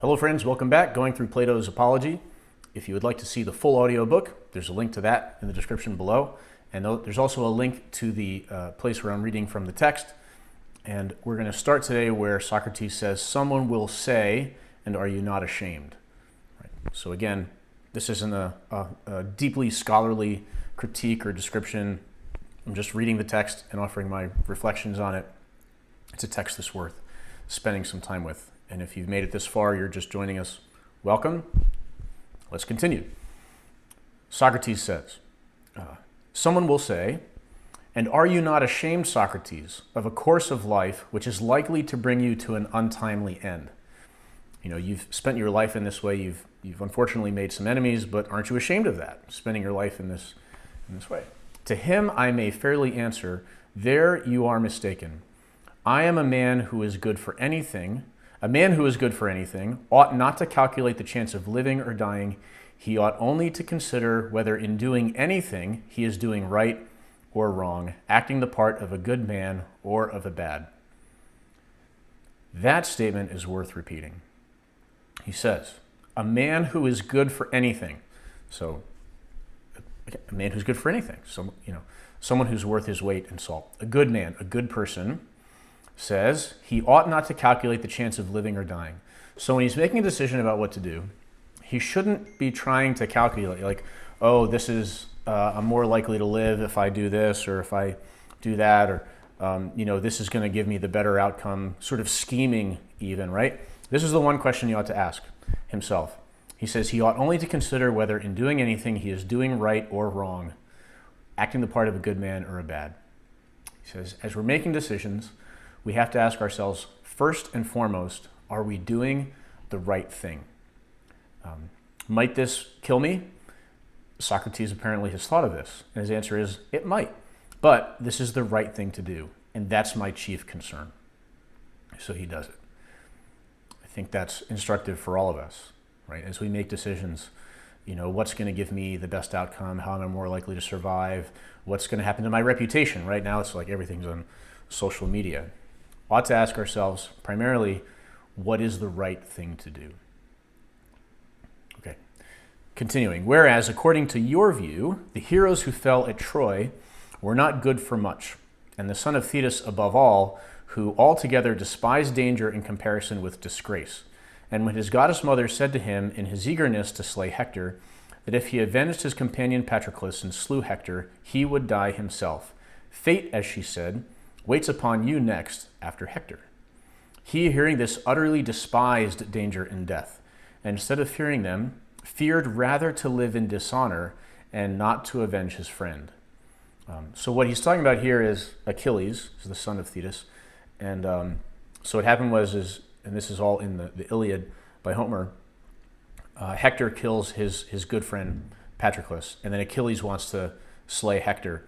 Hello friends, welcome back. Going through Plato's Apology. If you would like to see the full audiobook, there's a link to that in the description below. And there's also a link to the place where I'm reading from the text. And we're going to start today where Socrates says, "Someone will say, and are you not ashamed?" Right. So again, this isn't a deeply scholarly critique or description. I'm just reading the text and offering my reflections on it. It's a text that's worth spending some time with. And if you've made it this far, you're just joining us, welcome. Let's continue. Socrates says, "Someone will say, and are you not ashamed, Socrates, of a course of life which is likely to bring you to an untimely end?" You know, you've spent your life in this way. You've unfortunately made some enemies, but aren't you ashamed of that, spending your life in this way? To him I may fairly answer, there you are mistaken. I am a man who is good for anything. A man who is good for anything ought not to calculate the chance of living or dying. He ought only to consider whether in doing anything he is doing right or wrong, acting the part of a good man or of a bad. That statement is worth repeating. He says, a man who is good for anything. So, a man who's good for anything. So, someone who's worth his weight in salt. A good man, a good person, says he ought not to calculate the chance of living or dying. So when he's making a decision about what to do, he shouldn't be trying to calculate like, oh, this is, I'm more likely to live if I do this or if I do that, or, this is going to give me the better outcome, sort of scheming even, right? This is the one question he ought to ask himself. He says he ought only to consider whether in doing anything he is doing right or wrong, acting the part of a good man or a bad. He says, as we're making decisions, we have to ask ourselves, first and foremost, are we doing the right thing? Might this kill me? Socrates apparently has thought of this, and his answer is, it might, but this is the right thing to do, and that's my chief concern. So he does it. I think that's instructive for all of us, right? As we make decisions, what's going to give me the best outcome? How am I more likely to survive? What's going to happen to my reputation? Right now, it's like everything's on social media. Ought to ask ourselves primarily, what is the right thing to do? Okay, continuing. Whereas, according to your view, the heroes who fell at Troy were not good for much, and the son of Thetis above all, who altogether despised danger in comparison with disgrace. And when his goddess mother said to him in his eagerness to slay Hector, that if he avenged his companion Patroclus and slew Hector, he would die himself. Fate, as she said, waits upon you next after Hector. He, hearing this, utterly despised danger and death, and instead of fearing them, feared rather to live in dishonor and not to avenge his friend. So what he's talking about here is Achilles, is the son of Thetis, and so what happened was, and this is all in the Iliad by Homer, Hector kills his good friend Patroclus, and then Achilles wants to slay Hector.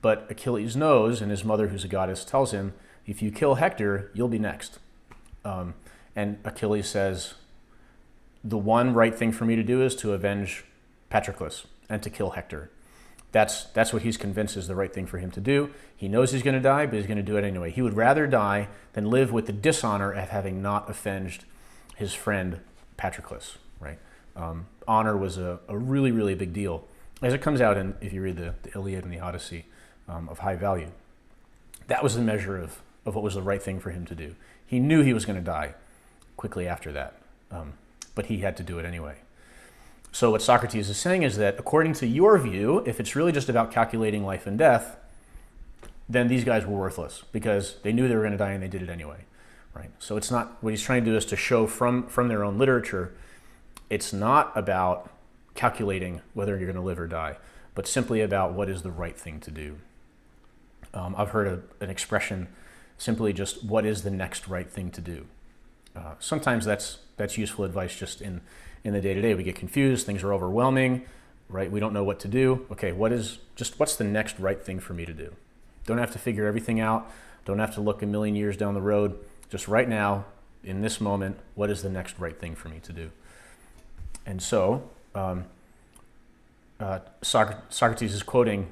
But Achilles knows, and his mother, who's a goddess, tells him, if you kill Hector, you'll be next. And Achilles says, the one right thing for me to do is to avenge Patroclus and to kill Hector. That's what he's convinced is the right thing for him to do. He knows he's going to die, but he's going to do it anyway. He would rather die than live with the dishonor of having not avenged his friend Patroclus, right? Honor was a really, really big deal. As it comes out if you read the Iliad and the Odyssey, of high value. That was the measure of what was the right thing for him to do. He knew he was going to die quickly after that, but he had to do it anyway. So what Socrates is saying is that according to your view, if it's really just about calculating life and death, then these guys were worthless because they knew they were going to die and they did it anyway, right? So it's not, what he's trying to do is to show from their own literature, it's not about calculating whether you're going to live or die, but simply about what is the right thing to do. I've heard an expression, simply just what is the next right thing to do. Sometimes that's useful advice just in the day-to-day. We get confused, things are overwhelming, right? We don't know what to do. Okay, what's the next right thing for me to do? Don't have to figure everything out. Don't have to look a million years down the road. Just right now, in this moment, what is the next right thing for me to do? And so, Socrates is quoting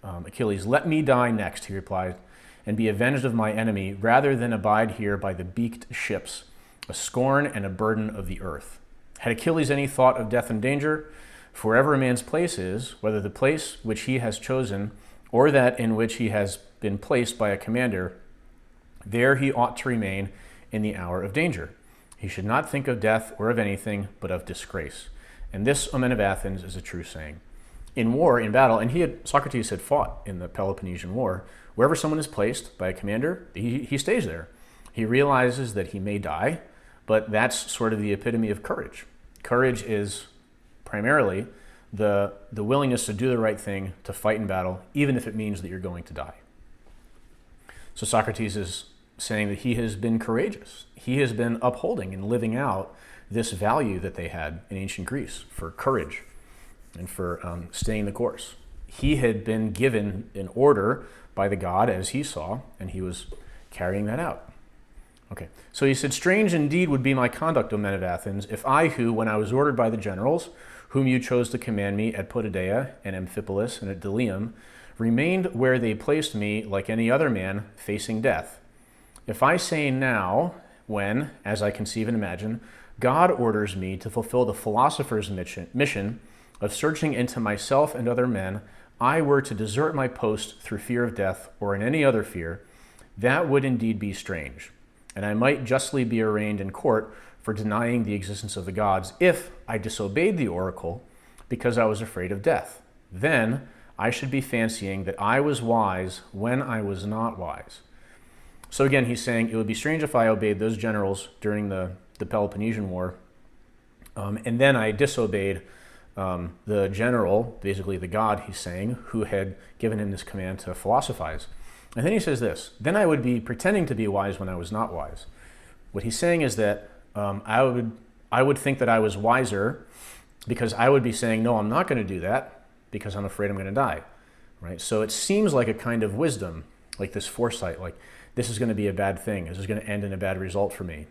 Achilles, "Let me die next," he replied, "and be avenged of my enemy, rather than abide here by the beaked ships a scorn and a burden of the earth. Had Achilles any thought of death and danger? For wherever a man's place is, whether the place which he has chosen or that in which he has been placed by a commander, there he ought to remain in the hour of danger. He should not think of death or of anything but of disgrace. And this, O men of Athens, is a true saying. In war, in battle, and Socrates had fought in the Peloponnesian War, wherever someone is placed by a commander, he stays there. He realizes that he may die, but that's sort of the epitome of courage. Courage is primarily the willingness to do the right thing, to fight in battle, even if it means that you're going to die. So Socrates is saying that he has been courageous. He has been upholding and living out this value that they had in ancient Greece for courage and for staying the course. He had been given an order by the god as he saw, and he was carrying that out. Okay, so he said, strange indeed would be my conduct, O men of Athens, if I who, when I was ordered by the generals, whom you chose to command me at Potidaea and Amphipolis and at Delium, remained where they placed me like any other man facing death. If I say now, when, as I conceive and imagine, God orders me to fulfill the philosopher's mission of searching into myself and other men, I were to desert my post through fear of death or in any other fear, that would indeed be strange. And I might justly be arraigned in court for denying the existence of the gods if I disobeyed the oracle because I was afraid of death. Then I should be fancying that I was wise when I was not wise. So again, he's saying it would be strange if I obeyed those generals during the Peloponnesian War, and then I disobeyed the general, basically the god, he's saying, who had given him this command to philosophize. And then he says this, then I would be pretending to be wise when I was not wise. What he's saying is that I would think that I was wiser because I would be saying, no, I'm not going to do that because I'm afraid I'm going to die, right? So it seems like a kind of wisdom, like this foresight, like this is going to be a bad thing. This is going to end in a bad result for me.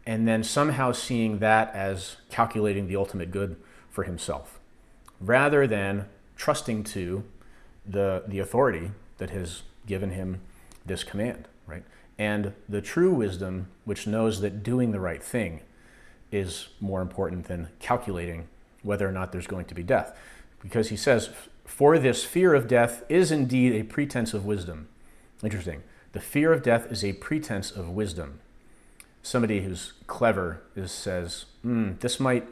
And then somehow seeing that as calculating the ultimate good for himself, rather than trusting to the authority that has given him this command, right? And the true wisdom, which knows that doing the right thing is more important than calculating whether or not there's going to be death. Because he says, for this fear of death is indeed a pretense of wisdom. Interesting. The fear of death is a pretense of wisdom. Somebody who's clever says, this might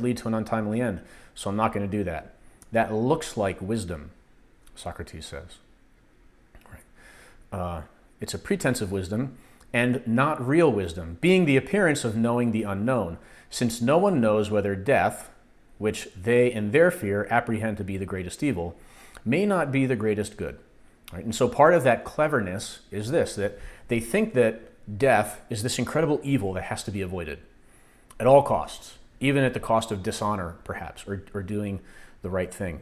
lead to an untimely end, so I'm not going to do that. That looks like wisdom, Socrates says. Right. It's a pretense of wisdom and not real wisdom, being the appearance of knowing the unknown, since no one knows whether death, which they in their fear apprehend to be the greatest evil, may not be the greatest good. Right? And so part of that cleverness is this, that they think that death is this incredible evil that has to be avoided at all costs, even at the cost of dishonor, perhaps, or doing the right thing.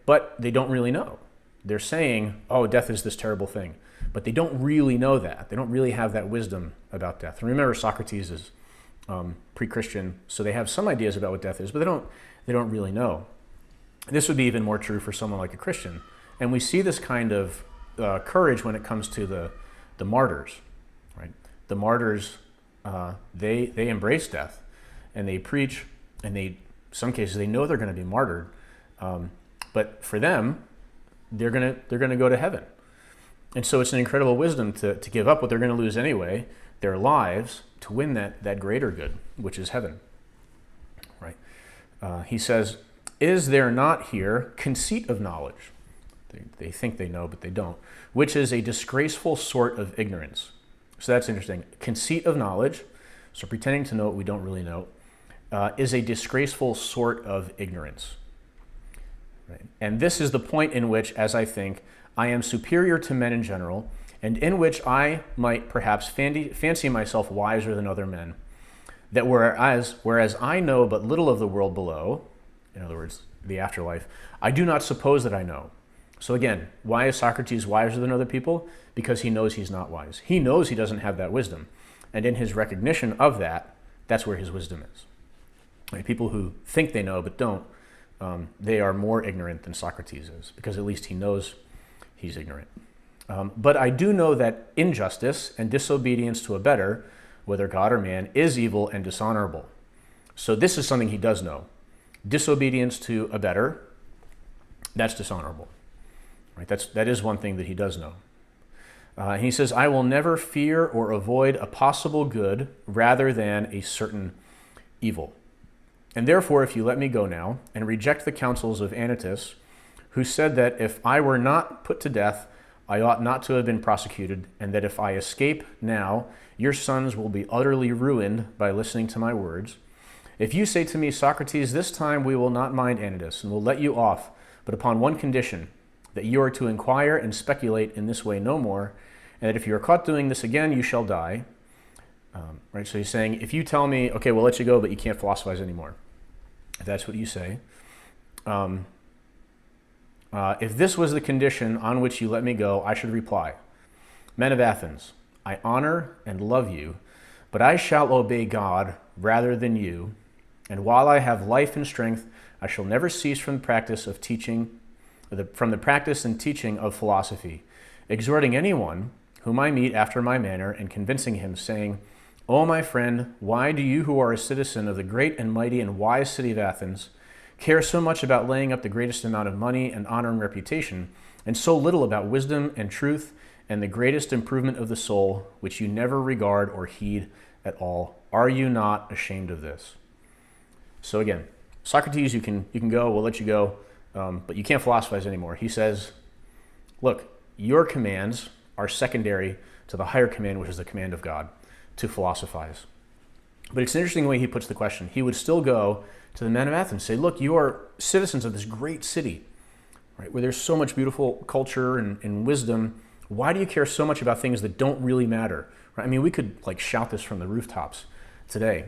But they don't really know. They're saying, oh, death is this terrible thing. But they don't really know that. They don't really have that wisdom about death. And remember, Socrates is pre-Christian, so they have some ideas about what death is, but they don't really know. This would be even more true for someone like a Christian. And we see this kind of courage when it comes to the martyrs, right? The martyrs, they embrace death, and they preach, and in some cases they know they're going to be martyred, but for them, they're going to go to heaven. And so it's an incredible wisdom to give up what they're going to lose anyway, their lives, to win that greater good, which is heaven. Right? He says, is there not here conceit of knowledge? They think they know, but they don't, which is a disgraceful sort of ignorance. So that's interesting. Conceit of knowledge, so pretending to know what we don't really know, is a disgraceful sort of ignorance. Right? And this is the point in which, as I think, I am superior to men in general, and in which I might perhaps fancy myself wiser than other men, that whereas I know but little of the world below, in other words, the afterlife, I do not suppose that I know. So again, why is Socrates wiser than other people? Because he knows he's not wise. He knows he doesn't have that wisdom. And in his recognition of that, that's where his wisdom is. Right? People who think they know but don't, they are more ignorant than Socrates is, because at least he knows he's ignorant. But I do know that injustice and disobedience to a better whether God or man, is evil and dishonorable. So this is something he does know. Disobedience to a better, that's dishonorable. Right? That is one thing that he does know. He says, I will never fear or avoid a possible good rather than a certain evil. And therefore, if you let me go now and reject the counsels of Anytus, who said that if I were not put to death, I ought not to have been prosecuted, and that if I escape now, your sons will be utterly ruined by listening to my words. If you say to me, Socrates, this time we will not mind Anytus, and will let you off, but upon one condition, that you are to inquire and speculate in this way no more, and that if you are caught doing this again, you shall die. Right? So he's saying, if you tell me, okay, we'll let you go, but you can't philosophize anymore. If that's what you say. If this was the condition on which you let me go, I should reply, Men of Athens, I honor and love you, but I shall obey God rather than you, and while I have life and strength, I shall never cease from the practice and teaching of philosophy, exhorting anyone whom I meet after my manner, and convincing him, saying, O my friend, why do you who are a citizen of the great and mighty and wise city of Athens care so much about laying up the greatest amount of money and honor and reputation, and so little about wisdom and truth and the greatest improvement of the soul, which you never regard or heed at all? Are you not ashamed of this? So again, Socrates, you can go, we'll let you go, but you can't philosophize anymore. He says, look, your commands are secondary to the higher command, which is the command of God, to philosophize. But it's an interesting way he puts the question. He would still go to the men of Athens, say, look, you are citizens of this great city, right, where there's so much beautiful culture and wisdom. Why do you care so much about things that don't really matter? Right? I mean, we could shout this from the rooftops today.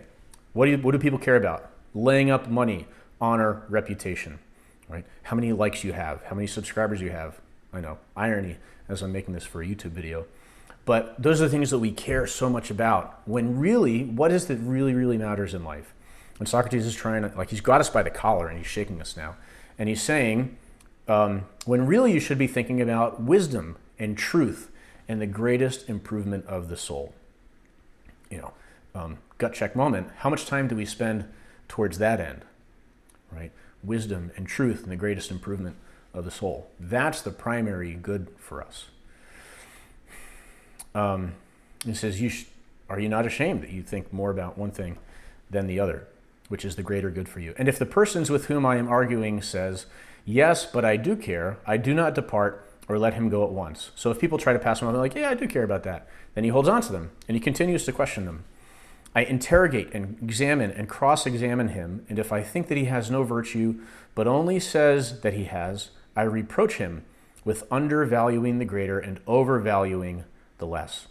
What do people care about? Laying up money, honor, reputation, right? How many likes you have, how many subscribers you have. I know, irony, as I'm making this for a YouTube video. But those are the things that we care so much about, when really, what is that really matters in life? And Socrates is trying to, he's got us by the collar and he's shaking us now. And he's saying, when really you should be thinking about wisdom and truth and the greatest improvement of the soul. Gut check moment. How much time do we spend towards that end, right? Wisdom and truth and the greatest improvement of the soul. That's the primary good for us. He says, are you not ashamed that you think more about one thing than the other, which is the greater good for you? And if the persons with whom I am arguing says, yes, but I do care, I do not depart or let him go at once. So if people try to pass him off, they're like, yeah, I do care about that. Then he holds on to them and he continues to question them. I interrogate and examine and cross-examine him, and if I think that he has no virtue, but only says that he has, I reproach him with undervaluing the greater and overvaluing the less.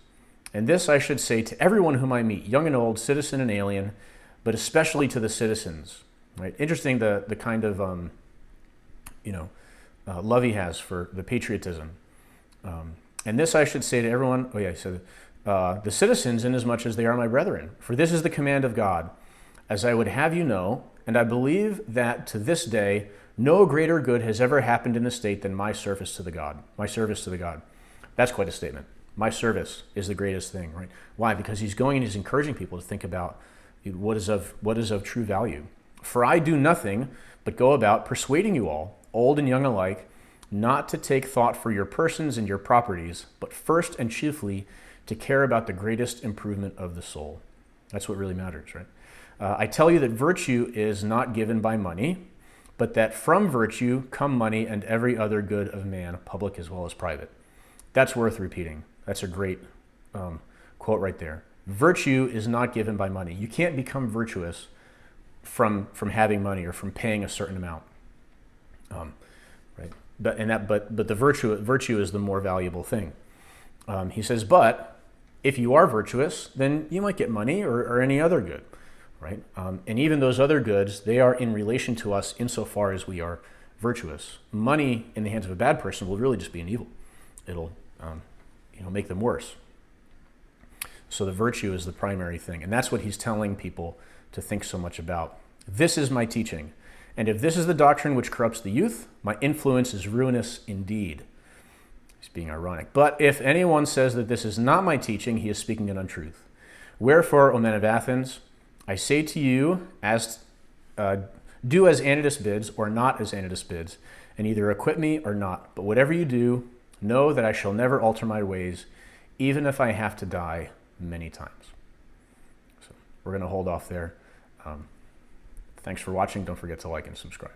And this I should say to everyone whom I meet, young and old, citizen and alien, but especially to the citizens. Right? Interesting the kind of love he has for the patriotism. And this I should say to everyone. He said, the citizens, inasmuch as they are my brethren. For this is the command of God, as I would have you know, and I believe that to this day no greater good has ever happened in the state than my service to the God. My service to the God. That's quite a statement. My service is the greatest thing, right? Why? Because he's going and he's encouraging people to think about what is of true value. For I do nothing but go about persuading you all, old and young alike, not to take thought for your persons and your properties, but first and chiefly to care about the greatest improvement of the soul. That's what really matters, right? I tell you that virtue is not given by money, but that from virtue come money and every other good of man, public as well as private. That's worth repeating. That's a great quote right there. Virtue is not given by money. You can't become virtuous from having money or from paying a certain amount, right? But the virtue is the more valuable thing. He says, but if you are virtuous, then you might get money or any other good, right? And even those other goods, they are in relation to us insofar as we are virtuous. Money in the hands of a bad person will really just be an evil. It'll make them worse. So the virtue is the primary thing. And that's what he's telling people to think so much about. This is my teaching. And if this is the doctrine which corrupts the youth, my influence is ruinous indeed. He's being ironic. But if anyone says that this is not my teaching, he is speaking an untruth. Wherefore, O men of Athens, I say to you, do as Anytus bids, or not as Anytus bids, and either acquit me or not. But whatever you do, know that I shall never alter my ways, even if I have to die many times. So we're going to hold off there. Thanks for watching. Don't forget to like and subscribe.